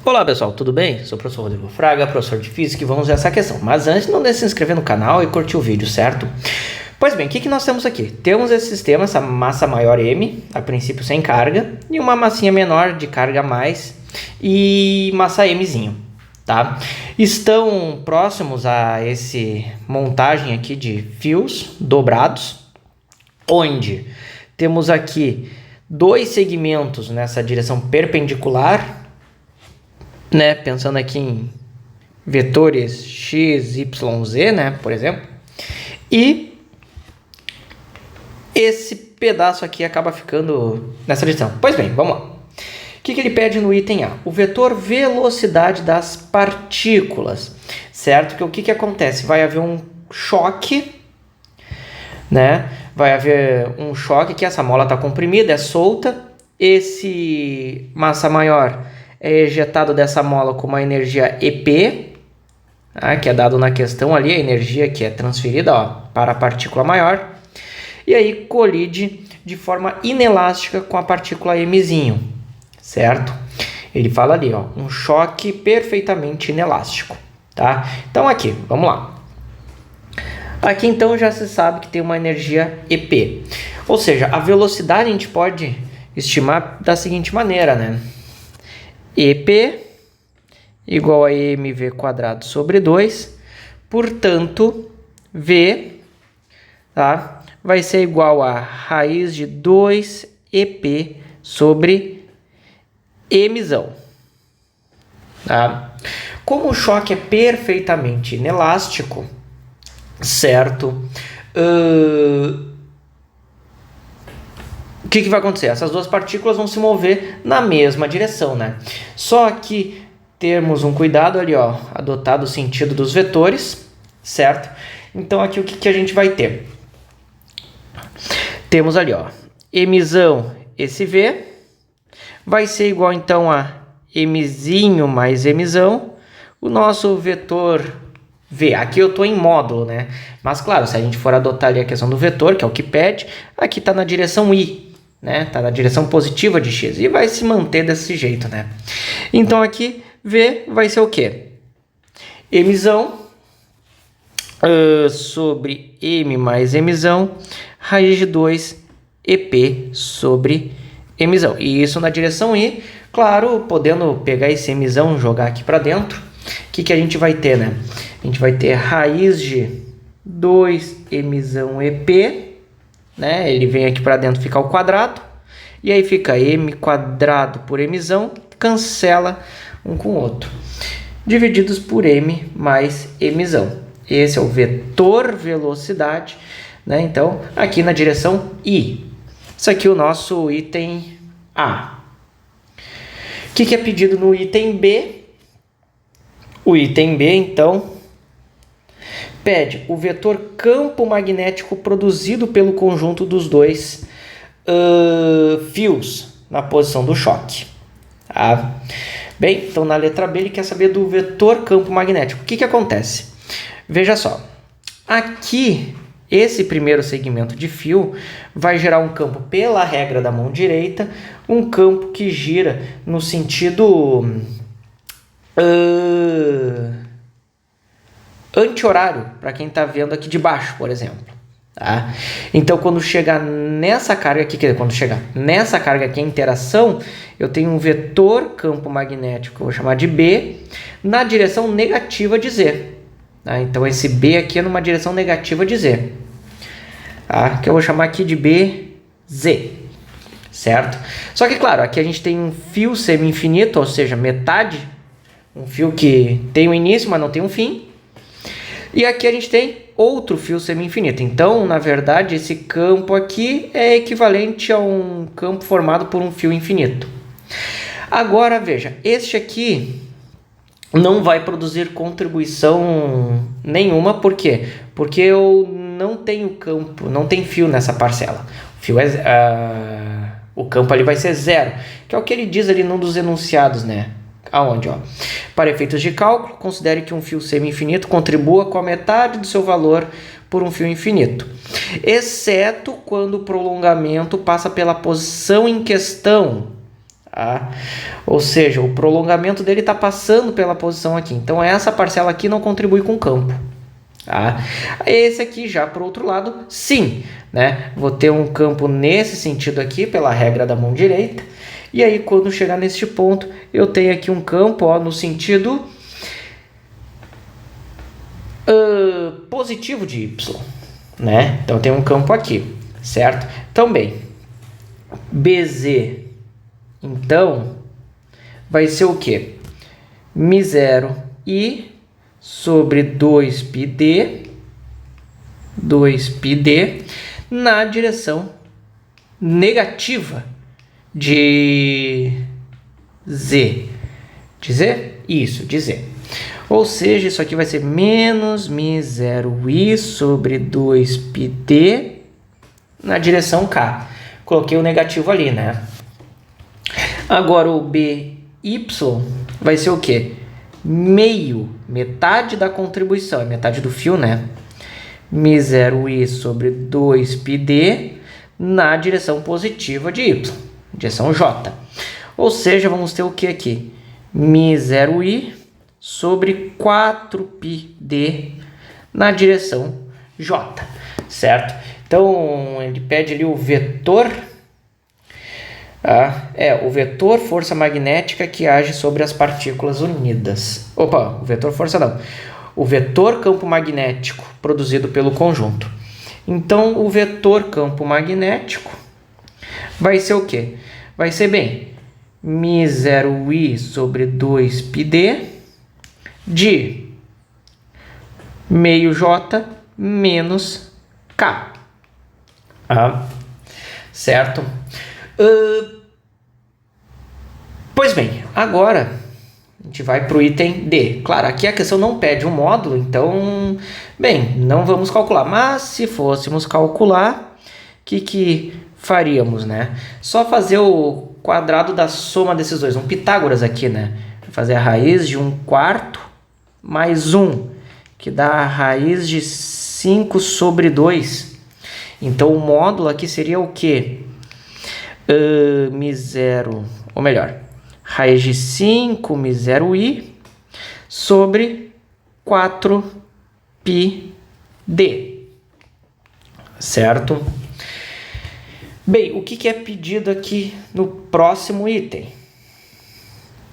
Olá pessoal, tudo bem? Sou o professor Rodrigo Fraga, professor de Física, e vamos ver essa questão. Mas antes, não deixe de se inscrever no canal e curtir o vídeo, certo? Pois bem, o que nós temos aqui? Temos esse sistema, essa massa maior M, a princípio sem carga, e uma massinha menor de carga mais e massa Mzinho, tá? Estão próximos a esse montagem aqui de fios dobrados, onde temos aqui dois segmentos nessa direção perpendicular, né, pensando aqui em vetores x, y, z, né, por exemplo, e esse pedaço aqui acaba ficando nessa direção. Pois bem, vamos lá. O que ele pede no item A? O vetor velocidade das partículas, certo? Que o que acontece? Vai haver um choque, né? Vai haver um choque que essa mola está comprimida, é solta, esse massa maior é ejetado dessa mola com uma energia EP, tá? Que é dado na questão ali, a energia que é transferida, ó, para a partícula maior, e aí colide de forma inelástica com a partícula Mzinho, certo? Ele fala ali, ó, um choque perfeitamente inelástico, tá? Então aqui, vamos lá. Aqui então já se sabe que tem uma energia EP, ou seja, a velocidade a gente pode estimar da seguinte maneira, né? EP igual a mv quadrado sobre 2, portanto, V, tá, vai ser igual a raiz de 2EP sobre Mzão. Tá? Como o choque é perfeitamente inelástico, certo? O que vai acontecer? Essas duas partículas vão se mover na mesma direção, né? Só que temos um cuidado ali, ó, adotado o sentido dos vetores, certo? Então aqui o que a gente vai ter? Temos ali, ó, Mzão, esse V, vai ser igual então a Mzinho mais Mzão, o nosso vetor V. Aqui eu estou em módulo, né? Mas claro, se a gente for adotar ali a questão do vetor, que é o que pede, aqui está na direção I, né? Tá na direção positiva de x e vai se manter desse jeito, né? Então aqui V vai ser o quê? Mzão sobre M mais Mzão, raiz de 2 EP sobre Mzão. E isso na direção I, claro, podendo pegar esse Mzão e jogar aqui para dentro, o que a gente vai ter, né? A gente vai ter raiz de 2 Mzão EP, né? Ele vem aqui para dentro, fica ao quadrado, e aí fica M quadrado por Mzão, cancela um com o outro, divididos por M mais Mzão. Esse é o vetor velocidade, né? Então, aqui na direção I. Isso aqui é o nosso item A. O que é pedido no item B? O item B, então, pede o vetor campo magnético produzido pelo conjunto dos dois fios na posição do choque. Tá? Bem, então na letra B ele quer saber do vetor campo magnético. O que acontece? Veja só, aqui esse primeiro segmento de fio vai gerar um campo pela regra da mão direita, um campo que gira no sentido anti-horário, para quem está vendo aqui de baixo, por exemplo. Tá? Então, quando chegar nessa carga aqui, quando chegar nessa carga aqui, a interação, eu tenho um vetor campo magnético, eu vou chamar de B, na direção negativa de Z. Tá? Então, esse B aqui é numa direção negativa de Z. Tá? Que eu vou chamar aqui de BZ. Certo? Só que, claro, aqui a gente tem um fio semi-infinito, ou seja, metade, um fio que tem um início, mas não tem um fim. E aqui a gente tem outro fio semi-infinito. Então, na verdade, esse campo aqui é equivalente a um campo formado por um fio infinito. Agora, veja, este aqui não vai produzir contribuição nenhuma. Por quê? Porque eu não tenho campo, não tem fio nessa parcela. O campo ali vai ser zero, que é o que ele diz ali num dos enunciados, né? Aonde, ó? Para efeitos de cálculo, considere que um fio semi-infinito contribua com a metade do seu valor por um fio infinito, exceto quando o prolongamento passa pela posição em questão. Tá? Ou seja, o prolongamento dele está passando pela posição aqui. Então, essa parcela aqui não contribui com o campo. Tá? Esse aqui já, por outro lado, sim. Né? Vou ter um campo nesse sentido aqui, pela regra da mão direita. E aí, quando chegar neste ponto, eu tenho aqui um campo ó, no sentido positivo de y. Né? Então, tem um campo aqui, certo? Então, bem, BZ, então, vai ser o quê? μ0i sobre 2πd na direção negativa de z. De z? Isso, de z. Ou seja, isso aqui vai ser menos μ0i sobre 2πd na direção k. Coloquei o negativo ali, né? Agora o BY vai ser o quê? Meio, metade da contribuição, é metade do fio, né? μ0i sobre 2πd na direção positiva de y, direção j. Ou seja, vamos ter o que aqui? μ0i sobre 4πd na direção j, certo? Então, ele pede ali o vetor, o vetor força magnética que age sobre as partículas unidas. Opa, o vetor força não. O vetor campo magnético produzido pelo conjunto. Então, o vetor campo magnético vai ser o quê? Vai ser, bem, μ0i sobre 2πd de meio j menos k. Certo? Pois bem, agora a gente vai para o item D. Claro, aqui a questão não pede um módulo, então, bem, não vamos calcular. Mas se fôssemos calcular, o que faríamos, né? Só fazer o quadrado da soma desses dois, um Pitágoras aqui, né? Fazer a raiz de 1/4 mais 1, que dá a raiz de 5 sobre 2. Então, o módulo aqui seria o quê? μ0, ou melhor, raiz de 5 μ0i sobre 4πd, certo? Bem, o que é pedido aqui no próximo item?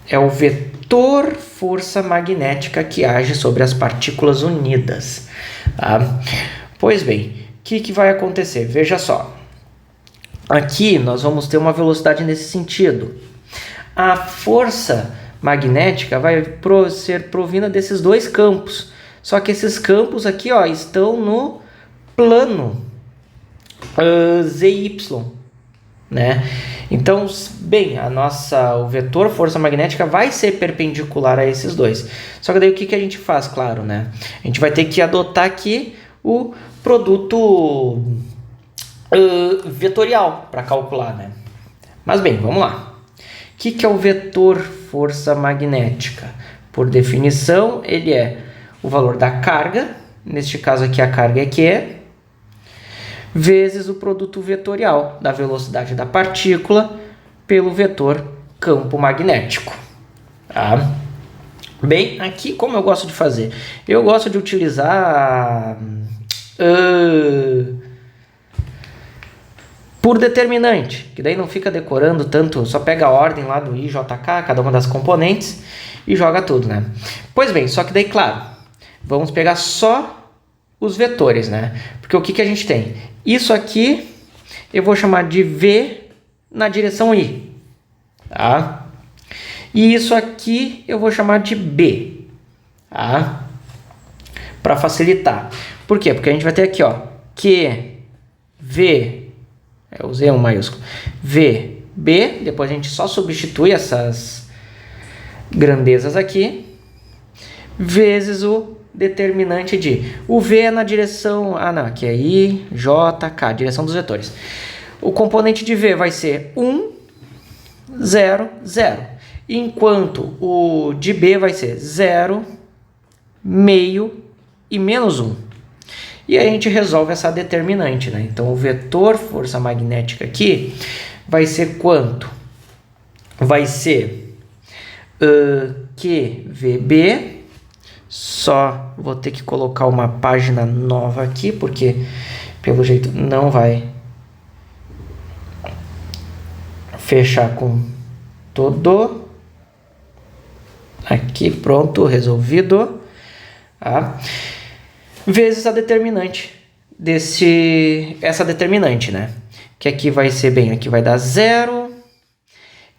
É o vetor força magnética que age sobre as partículas unidas. Tá? Pois bem, o que vai acontecer? Veja só. Aqui nós vamos ter uma velocidade nesse sentido. A força magnética vai ser provida desses dois campos. Só que esses campos aqui ó, estão no plano ZY. Né? Então, bem, o vetor força magnética vai ser perpendicular a esses dois. Só que daí o que a gente faz? Claro, né? A gente vai ter que adotar aqui o produto vetorial para calcular, né? Mas bem, vamos lá. O que é o vetor força magnética? Por definição, ele é o valor da carga, neste caso aqui a carga é Q, vezes o produto vetorial da velocidade da partícula pelo vetor campo magnético. Tá? Bem, aqui como eu gosto de fazer? Eu gosto de utilizar por determinante, que daí não fica decorando tanto, só pega a ordem lá do I, J, K, cada uma das componentes e joga tudo, né? Pois bem, só que daí, claro, vamos pegar só os vetores, né? Porque o que a gente tem? Isso aqui eu vou chamar de V na direção I, tá? E isso aqui eu vou chamar de B, tá? Para facilitar. Por quê? Porque a gente vai ter aqui, ó, Q, V, eu usei um maiúsculo, V, B, depois a gente só substitui essas grandezas aqui, vezes o determinante de... O V é na direção... aqui é I, J, K, direção dos vetores. O componente de V vai ser 1, 0, 0. Enquanto o de B vai ser 0, meio e menos 1. E aí a gente resolve essa determinante, né? Então, o vetor força magnética aqui vai ser quanto? vai ser QVB. Só vou ter que colocar uma página nova aqui, porque pelo jeito não vai fechar com todo. Aqui, pronto, resolvido. Tá? Vezes a determinante essa determinante, né? Que aqui vai ser bem, aqui vai dar 0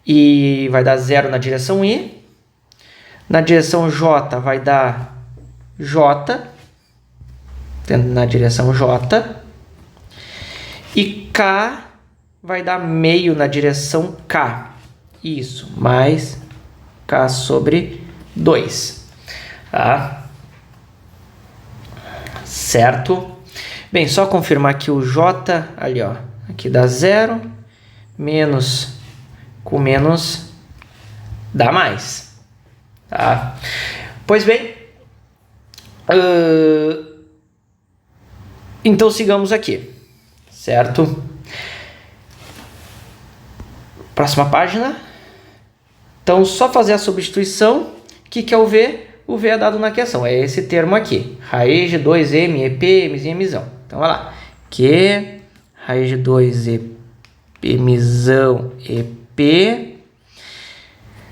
e vai dar 0 na direção I. Na direção J vai dar J, na direção J. E K vai dar meio na direção K. Isso, mais K sobre 2. Tá? Certo? Bem, só confirmar que o J ali, ó, aqui dá 0, menos com menos dá mais. Tá? Pois bem, então sigamos aqui, certo? Próxima página. Então, só fazer a substituição. O que é o V? O V é dado na equação, é esse termo aqui. Raiz de 2m, EP, mzinho, mzão. Então, olha lá. Q, raiz de 2e, mzão, EP,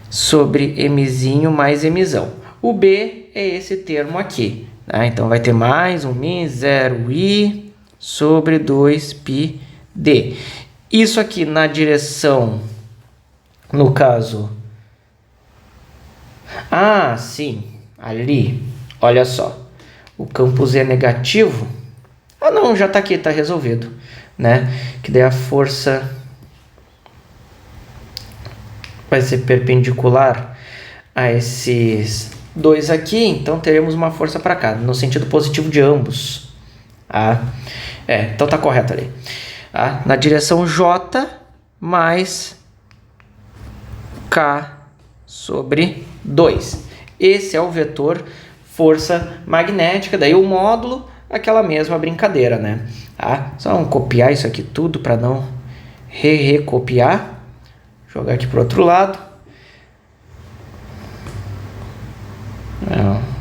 sobre mzinho mais mzão. O B é esse termo aqui. Tá? Então, vai ter mais um mi, 0i, sobre 2πd. Isso aqui na direção, no caso... Ah, sim, ali, olha só, o campo Z é negativo. Ah, não, já tá aqui, tá resolvido, né? Que daí a força vai ser perpendicular a esses dois aqui, então teremos uma força para cá, no sentido positivo de ambos. Ah, então tá correto ali. Ah, na direção J mais K sobre 2. Esse é o vetor força magnética, daí o módulo, aquela mesma brincadeira, né? Tá? Só vamos copiar isso aqui tudo para não recopiar. Jogar aqui para o outro lado.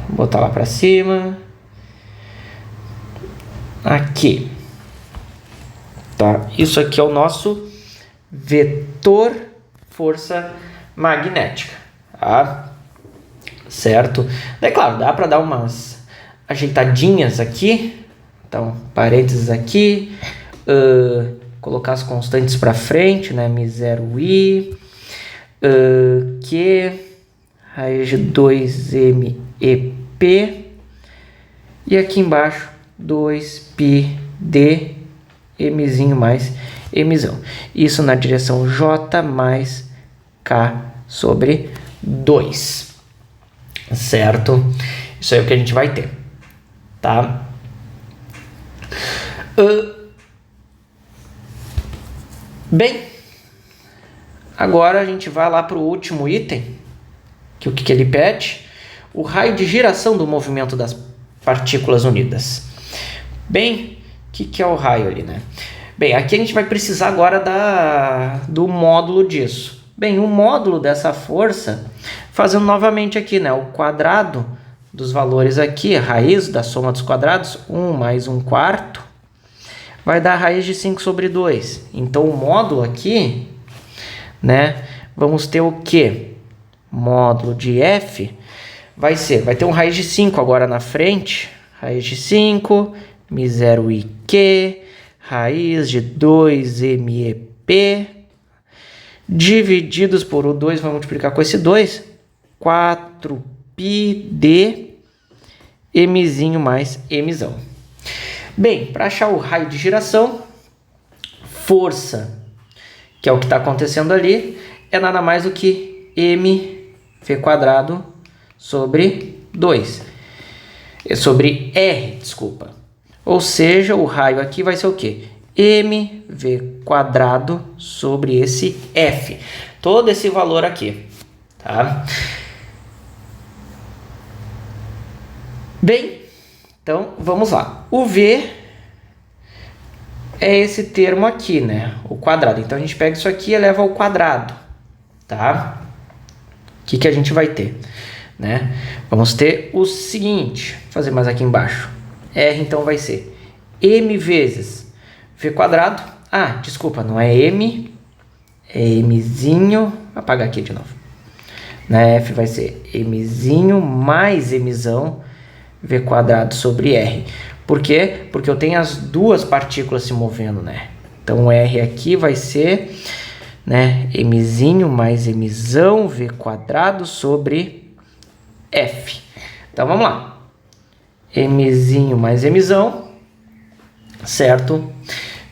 Botar lá para cima. Aqui. Tá? Isso aqui é o nosso vetor força magnética. Tá? Certo? Daí, claro, dá para dar umas ajeitadinhas aqui. Então, parênteses aqui. Colocar as constantes para frente, né? Mi0i. Q. Raiz de 2m EP. E aqui embaixo, 2πd. Mzinho mais mzão. Isso na direção J mais K sobre 2. Certo? Isso aí é o que a gente vai ter. Tá? Bem, agora a gente vai lá para o último item. Que o que ele pede? O raio de giração do movimento das partículas unidas. Bem, o que é o raio ali, né? Bem, aqui a gente vai precisar agora do módulo disso. Bem, o módulo dessa força, fazendo novamente aqui, né? O quadrado dos valores aqui, a raiz da soma dos quadrados, 1 mais 1/4, vai dar a raiz de 5 sobre 2. Então, o módulo aqui, né? Vamos ter o quê? Módulo de F vai ter um raiz de 5 agora na frente. Raiz de 5, Mi0i Q, raiz de 2mep, divididos por o 2, vamos multiplicar com esse 2, 4πd, mzinho mais mzão. Bem, para achar o raio de giração, força, que é o que está acontecendo ali, é nada mais do que mv² sobre 2. Sobre R, desculpa. Ou seja, o raio aqui vai ser o quê? mv² sobre esse F. Todo esse valor aqui. Tá? Bem, então vamos lá. O V é esse termo aqui, né? O quadrado. Então a gente pega isso aqui e eleva ao quadrado. tá? O que a gente vai ter, né? Vamos ter o seguinte, vou fazer mais aqui embaixo. R, então, vai ser M vezes V quadrado. Ah, desculpa, não é M, é Mzinho. Vou apagar aqui de novo. Na F vai ser Mzinho mais Mzão V quadrado sobre R. Por quê? Porque eu tenho as duas partículas se movendo, né? Então, R aqui vai ser, né, Mzinho mais Mzão V quadrado sobre F. Então, vamos lá. Mzinho mais Mzão, certo?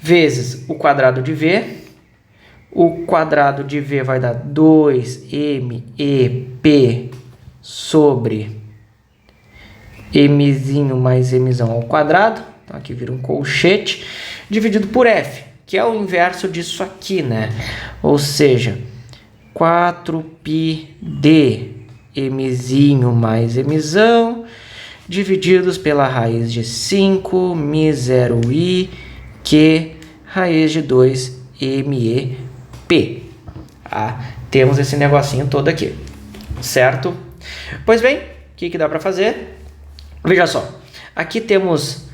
Vezes o quadrado de V. O quadrado de V vai dar 2MEP sobre Mzinho mais Mzão ao quadrado. Então, aqui vira um colchete, dividido por F, que é o inverso disso aqui, né? Ou seja, 4πd Mzinho mais Mzão, divididos pela raiz de 5, Mi0i, que raiz de 2MEP. Temos esse negocinho todo aqui, certo? Pois bem, o que dá para fazer? Veja só, aqui temos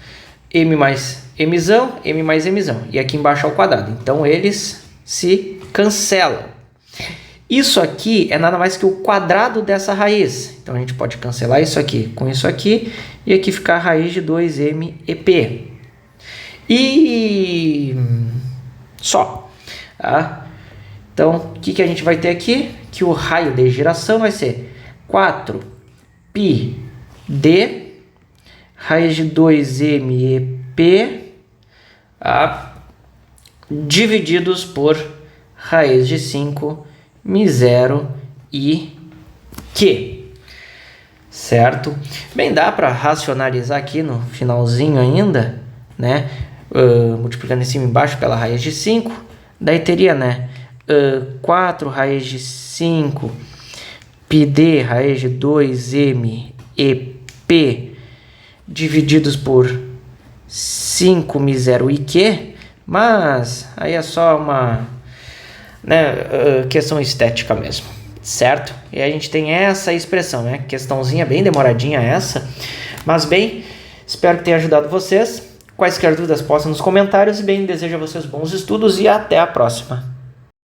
M mais Mzão, M mais Mzão, e aqui embaixo ao quadrado. Então, eles se cancelam. Isso aqui é nada mais que o quadrado dessa raiz. Então, a gente pode cancelar isso aqui com isso aqui, e aqui ficar a raiz de 2MEP. E só. Tá? Então, o que a gente vai ter aqui? Que o raio de giração vai ser 4πd raiz de 2MEP divididos por raiz de 5 Mi0 e Q. Certo? Bem, dá para racionalizar aqui no finalzinho ainda, né? Multiplicando em cima e embaixo pela raiz de 5. Daí teria, né? 4 raiz de 5 πd raiz de 2MEP divididos por 5 Mi0 e Q. Mas aí é só uma, né, questão estética mesmo, certo? E a gente tem essa expressão, né? Questãozinha bem demoradinha essa, mas bem, espero que tenha ajudado vocês. Quaisquer dúvidas, postem nos comentários. E bem, desejo a vocês bons estudos e até a próxima.